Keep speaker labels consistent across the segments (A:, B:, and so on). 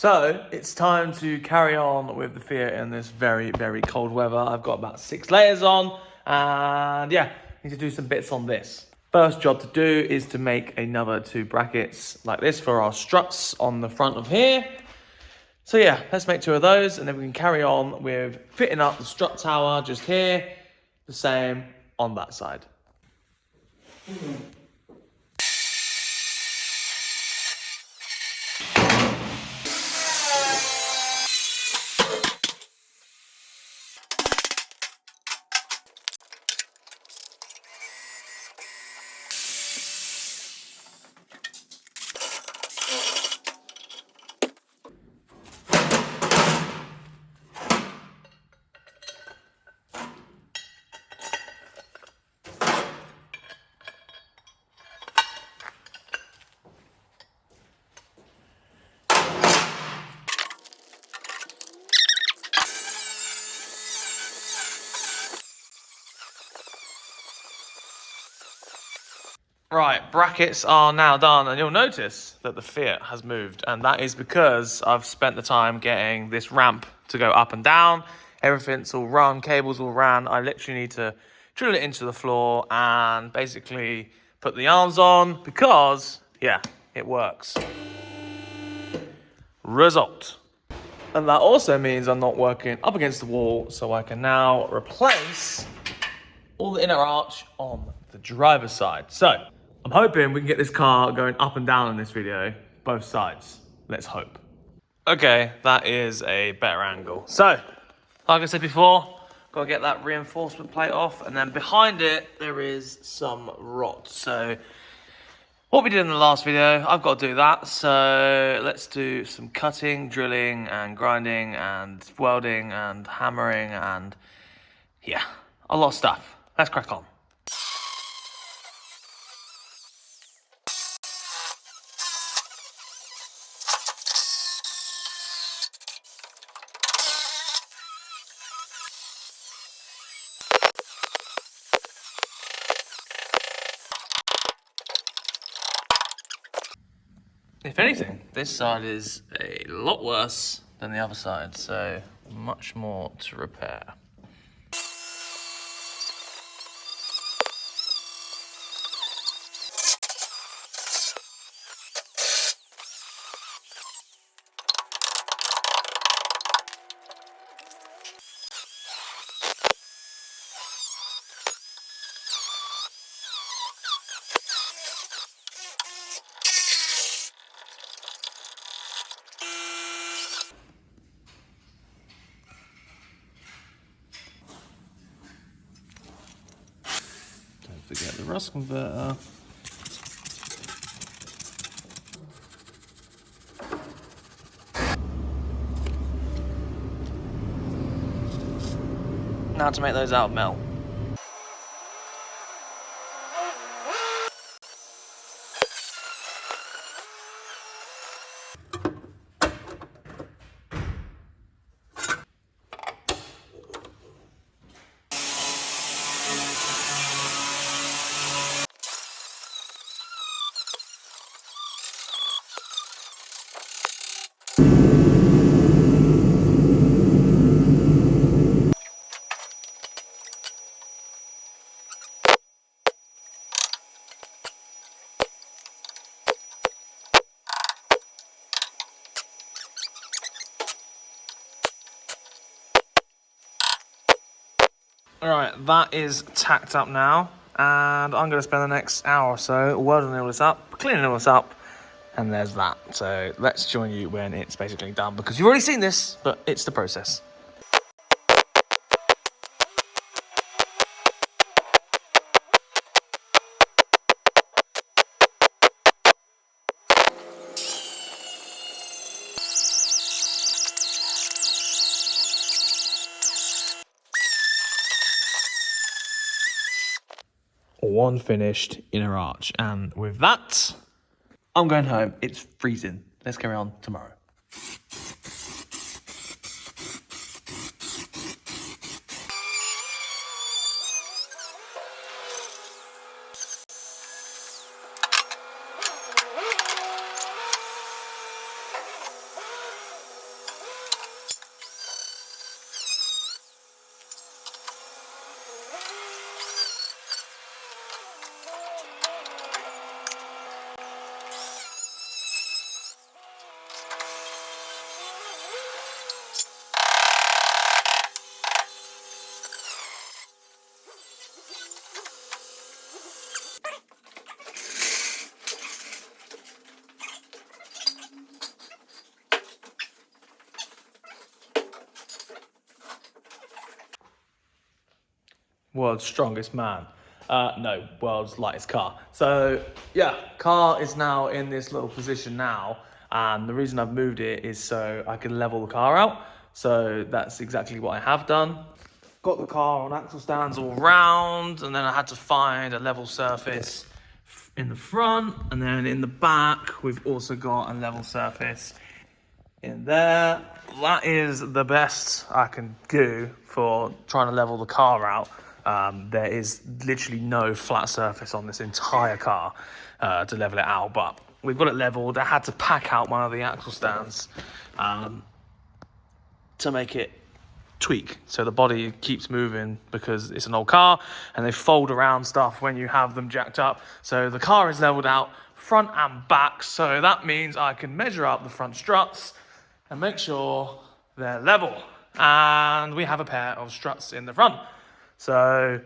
A: So it's time to carry on with the Fiat in this very, very cold weather. I've got about 6 layers on, and yeah, need to do some bits on this. First job to do is to make another 2 brackets like this for our struts on the front of here. So yeah, let's make 2 of those, and then we can carry on with fitting up the strut tower just here, the same on that side. Right, brackets are now done, and you'll notice that the Fiat has moved, and that is because I've spent the time getting this ramp to go up and down. Everything's all run, cables all ran. I literally need to drill it into the floor and basically put the arms on because, yeah, it works. Result. And that also means I'm not working up against the wall, so I can now replace all the inner arch on the driver's side. So I'm hoping we can get this car going up and down in this video, both sides. Let's hope. Okay, that is a better angle. So, like I said before, gotta get that reinforcement plate off, and then behind it, there is some rot. So, what we did in the last video, I've got to do that. So, let's do some cutting, drilling, and grinding, and welding, and hammering, and yeah, a lot of stuff. Let's crack on. If anything, this side is a lot worse than the other side, so much more to repair. Don't forget the rust converter. Now to make those out of metal. Alright, that is tacked up now, and I'm going to spend the next hour or so welding all this up, cleaning all this up, and there's that. So let's join you when it's basically done, because you've already seen this, but it's the process. One finished inner arch, and with that, I'm going home. It's freezing. Let's carry on tomorrow. World's strongest man. No, world's lightest car. So yeah, car is now in this little position now. And the reason I've moved it is so I can level the car out. So that's exactly what I have done. Got the car on axle stands all round, and then I had to find a level surface in the front, and then in the back, we've also got a level surface in there. That is the best I can do for trying to level the car out. There is literally no flat surface on this entire car to level it out, but we've got it leveled. I had to pack out one of the axle stands to make it tweak, so the body keeps moving because it's an old car and they fold around stuff when you have them jacked up. So the car is leveled out front and back, so that means I can measure up the front struts and make sure they're level. And we have a pair of struts in the front. So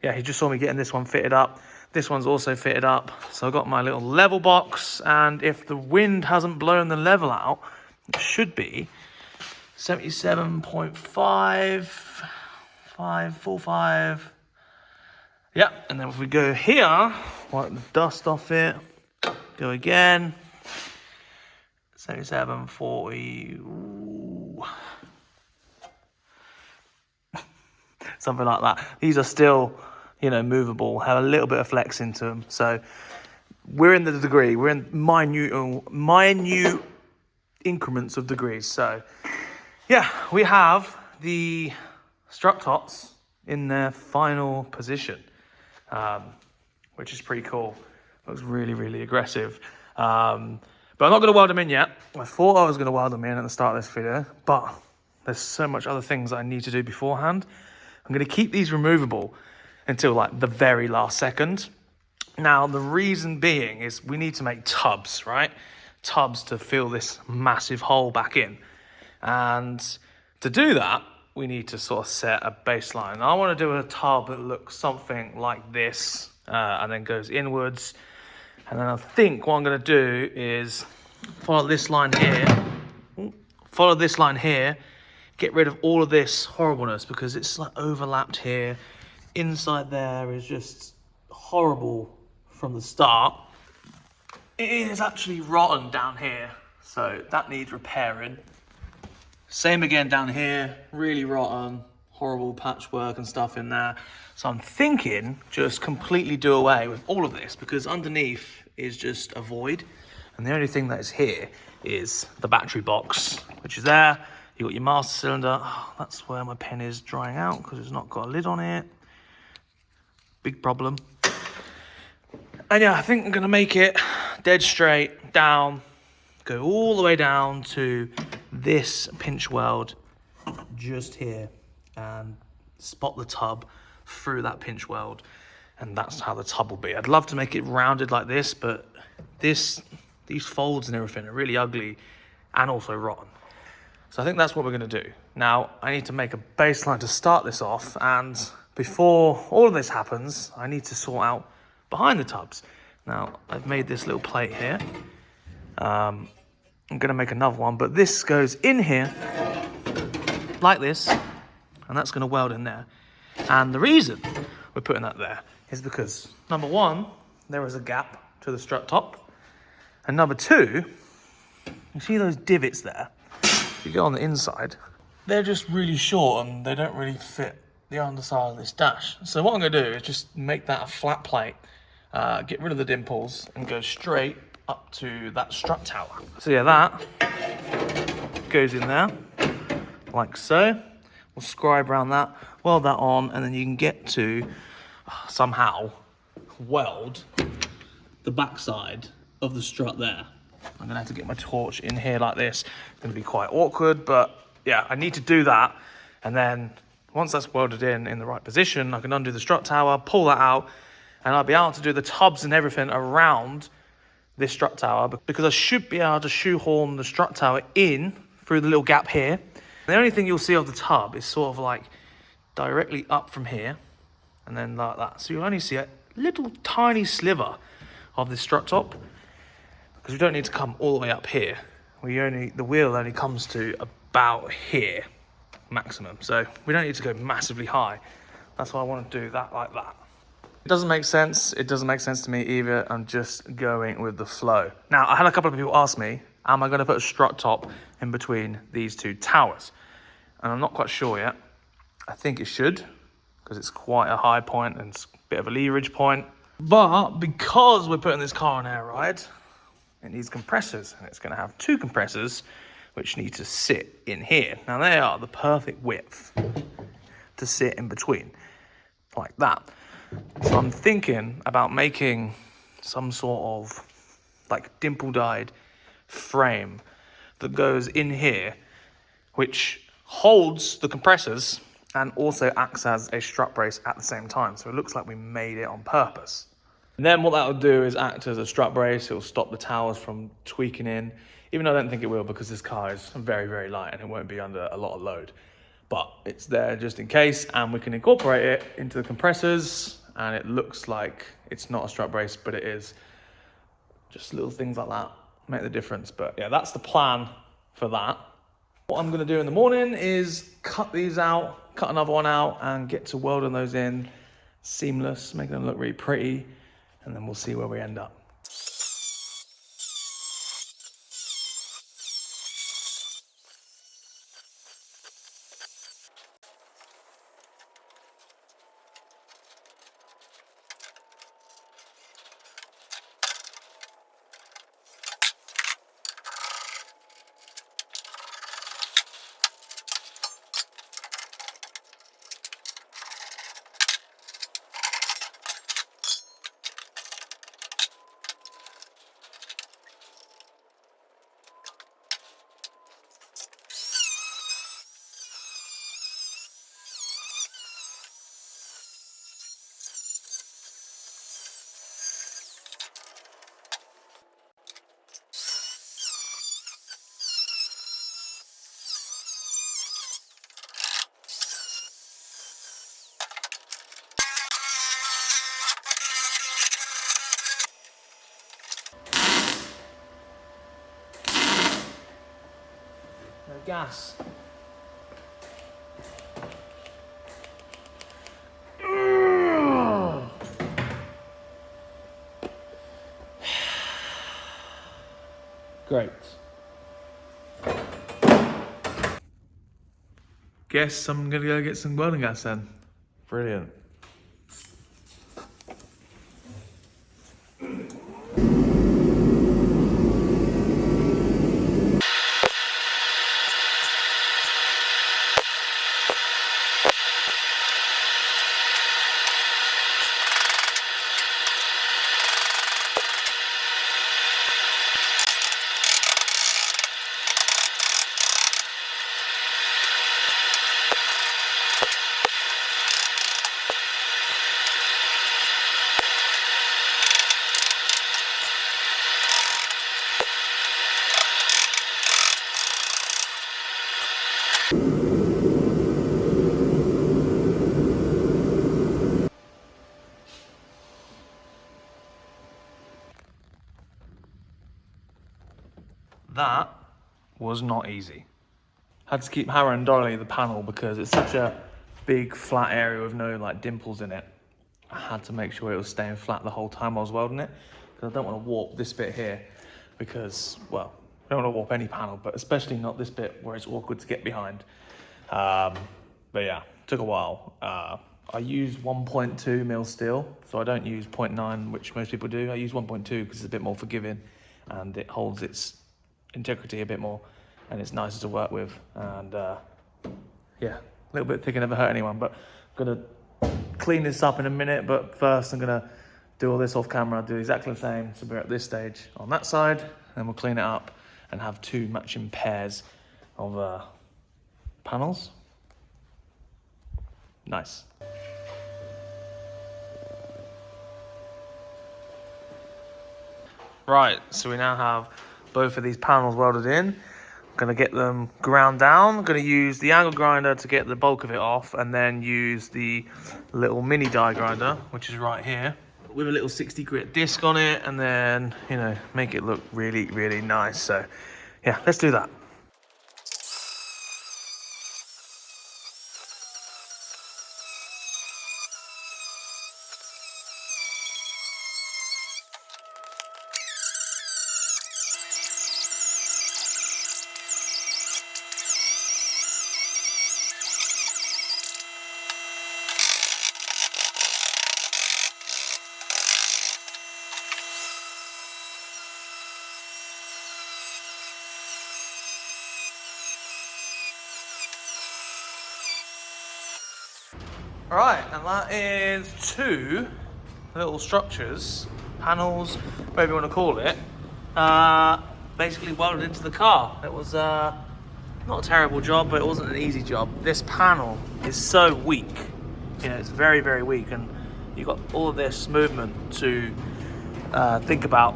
A: yeah, he just saw me getting this one fitted up. This one's also fitted up. So I've got my little level box, and if the wind hasn't blown the level out, it should be 77.545. Yeah, and then if we go here, wipe the dust off it, go again, 77.40. Something like that. These are still, movable, have a little bit of flex into them. So we're in the degree, we're in minute increments of degrees. So yeah, we have the strut tops in their final position, which is pretty cool. Looks really, really aggressive. But I'm not going to weld them in yet. I thought I was going to weld them in at the start of this video, but there's so much other things I need to do beforehand. I'm going to keep these removable until like the very last second. Now, the reason being is we need to make tubs, right? Tubs to fill this massive hole back in. And to do that, we need to sort of set a baseline. I want to do a tub that looks something like this, and then goes inwards. And then I think what I'm going to do is follow this line here, get rid of all of this horribleness because it's like overlapped here. Inside there is just horrible from the start. It is actually rotten down here, so that needs repairing. Same again down here, really rotten, horrible patchwork and stuff in there. So I'm thinking just completely do away with all of this because underneath is just a void. And the only thing that is here is the battery box, which is there. You got your master cylinder. Oh, that's where my pen is drying out because it's not got a lid on it. Big problem. And yeah, I think I'm gonna make it dead straight down, go all the way down to this pinch weld just here and spot the tub through that pinch weld, and that's how the tub will be. I'd love to make it rounded like this, but these folds and everything are really ugly and also rotten. So I think that's what we're going to do. Now, I need to make a baseline to start this off, and before all of this happens, I need to sort out behind the tubs. Now, I've made this little plate here. I'm going to make another one, but this goes in here like this, and that's going to weld in there. And the reason we're putting that there is because, number one, there is a gap to the strut top. And number two, you see those divots there? If you go on the inside, they're just really short and they don't really fit the underside of this dash. So what I'm going to do is just make that a flat plate, get rid of the dimples and go straight up to that strut tower. So yeah, that goes in there like so. We'll scribe around that, weld that on, and then you can get to somehow weld the backside of the strut there. I'm gonna have to get my torch in here like this. It's gonna be quite awkward, but yeah, I need to do that. And then once that's welded in the right position, I can undo the strut tower, pull that out, and I'll be able to do the tubs and everything around this strut tower because I should be able to shoehorn the strut tower in through the little gap here. The only thing you'll see of the tub is sort of like directly up from here and then like that. So you'll only see a little tiny sliver of this strut top because we don't need to come all the way up here. The wheel only comes to about here maximum. So we don't need to go massively high That's why I want to do that like that. It doesn't make sense. It doesn't make sense to me either. I'm just going with the flow. Now, I had a couple of people ask me, am I going to put a strut top in between these two towers? And I'm not quite sure yet. I think it should, because it's quite a high point and it's a bit of a leverage point. But because we're putting this car on air ride, it needs compressors, and it's going to have two compressors which need to sit in here. Now, they are the perfect width to sit in between, like that. So I'm thinking about making some sort of like dimple-dyed frame that goes in here, which holds the compressors and also acts as a strut brace at the same time. So it looks like we made it on purpose. And then what that will do is act as a strut brace. It will stop the towers from tweaking in, even though I don't think it will, because this car is very, very light and it won't be under a lot of load. But it's there just in case, and we can incorporate it into the compressors, and it looks like it's not a strut brace, but it is. Just little things like that make the difference. But yeah, that's the plan for that. What I'm gonna do in the morning is cut these out, cut another one out, and get to welding those in seamless, making them look really pretty, and then we'll see where we end up. No gas. Great. Guess I'm gonna go get some welding gas then. Brilliant. That was not easy. Had to keep hammering dolly the panel because it's such a big flat area with no like dimples in it. I had to make sure it was staying flat the whole time I was welding it, because I don't want to warp this bit here, because, well, I don't want to warp any panel, but especially not this bit where it's awkward to get behind. But yeah, took a while. I use 1.2 mil steel, so I don't use 0.9, which most people do. I use 1.2 because it's a bit more forgiving and it holds its integrity a bit more, and it's nicer to work with. And yeah, a little bit thicker never hurt anyone. But I'm gonna clean this up in a minute, but first I'm gonna do all this off camera, do exactly the same. So we're at this stage on that side, and we'll clean it up and have two matching pairs of panels. Nice. Right, so we now have both of these panels welded in. I'm gonna get them ground down. I'm gonna use the angle grinder to get the bulk of it off, and then use the little mini die grinder, which is right here, with a little 60 grit disc on it, and then, you know, make it look really, really nice. So yeah, let's do that. All right, and that is 2 little structures, panels, whatever you want to call it, basically welded into the car. It was not a terrible job, but it wasn't an easy job. This panel is so weak, you know, it's very, very weak, and you've got all of this movement to think about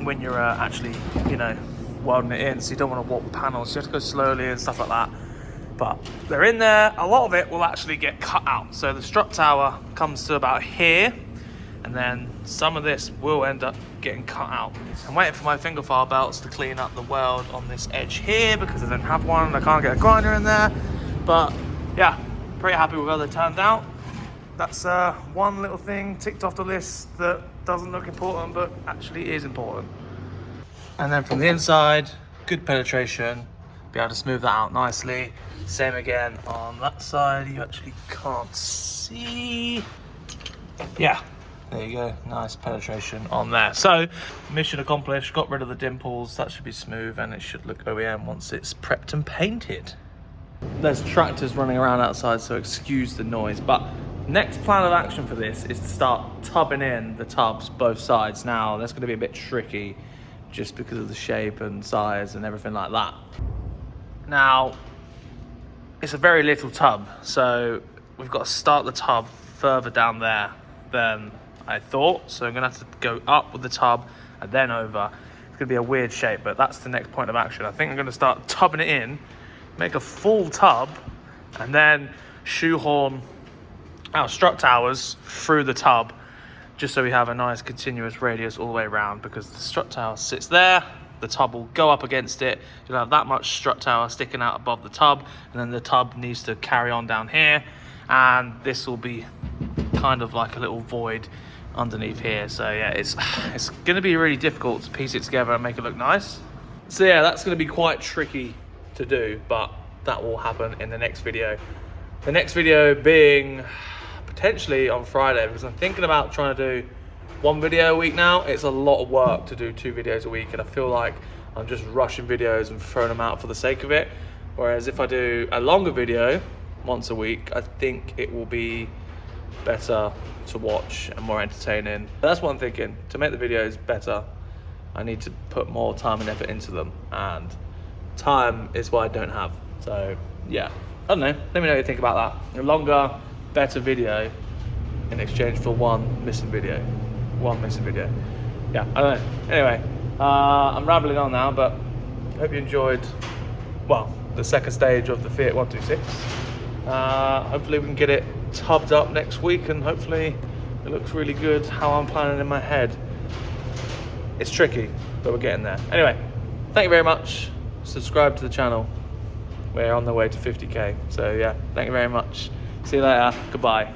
A: when you're actually, you know, welding it in. So you don't want to warp the panels, you have to go slowly and stuff like that. But they're in there. A lot of it will actually get cut out. So the strut tower comes to about here, and then some of this will end up getting cut out. I'm waiting for my finger file belts to clean up the weld on this edge here because I don't have one. I can't get a grinder in there. But yeah, pretty happy with how they turned out. That's one little thing ticked off the list that doesn't look important, but actually is important. And then from the inside, good penetration. Be able to smooth that out nicely. Same again on that side. You actually can't see. Yeah, there you go. Nice penetration on there. So mission accomplished. Got rid of the dimples. That should be smooth, and it should look OEM once it's prepped and painted. There's tractors running around outside, so excuse the noise. But next plan of action for this is to start tubbing in the tubs both sides. Now that's going to be a bit tricky just because of the shape and size and everything like that. Now, it's a very little tub, so we've got to start the tub further down there than I thought. So I'm gonna have to go up with the tub and then over. It's gonna be a weird shape, but that's the next point of action. I think I'm gonna start tubbing it in, make a full tub, and then shoehorn our strut towers through the tub, just so we have a nice continuous radius all the way around, because the strut tower sits there, the tub will go up against it, you'll have that much strut tower sticking out above the tub, and then the tub needs to carry on down here, and this will be kind of like a little void underneath here. So yeah, it's going to be really difficult to piece it together and make it look nice. So yeah, that's going to be quite tricky to do, but that will happen in the next video. The next video being potentially on Friday, because I'm thinking about trying to do 1 video a week now. It's a lot of work to do 2 videos a week, and I feel like I'm just rushing videos and throwing them out for the sake of it. Whereas if I do a longer video once a week, I think it will be better to watch and more entertaining. That's what I'm thinking. To make the videos better, I need to put more time and effort into them, and time is what I don't have. So yeah, I don't know, let me know what you think about that. A longer, better video in exchange for one missing video. Yeah, I don't know. Anyway, I'm rambling on now, but I hope you enjoyed, well, the second stage of the Fiat 126. Hopefully we can get it tubbed up next week, and hopefully it looks really good how I'm planning in my head. It's tricky, but we're getting there. Anyway, thank you very much. Subscribe to the channel. We're on the way to 50k. So yeah, thank you very much. See you later. Goodbye.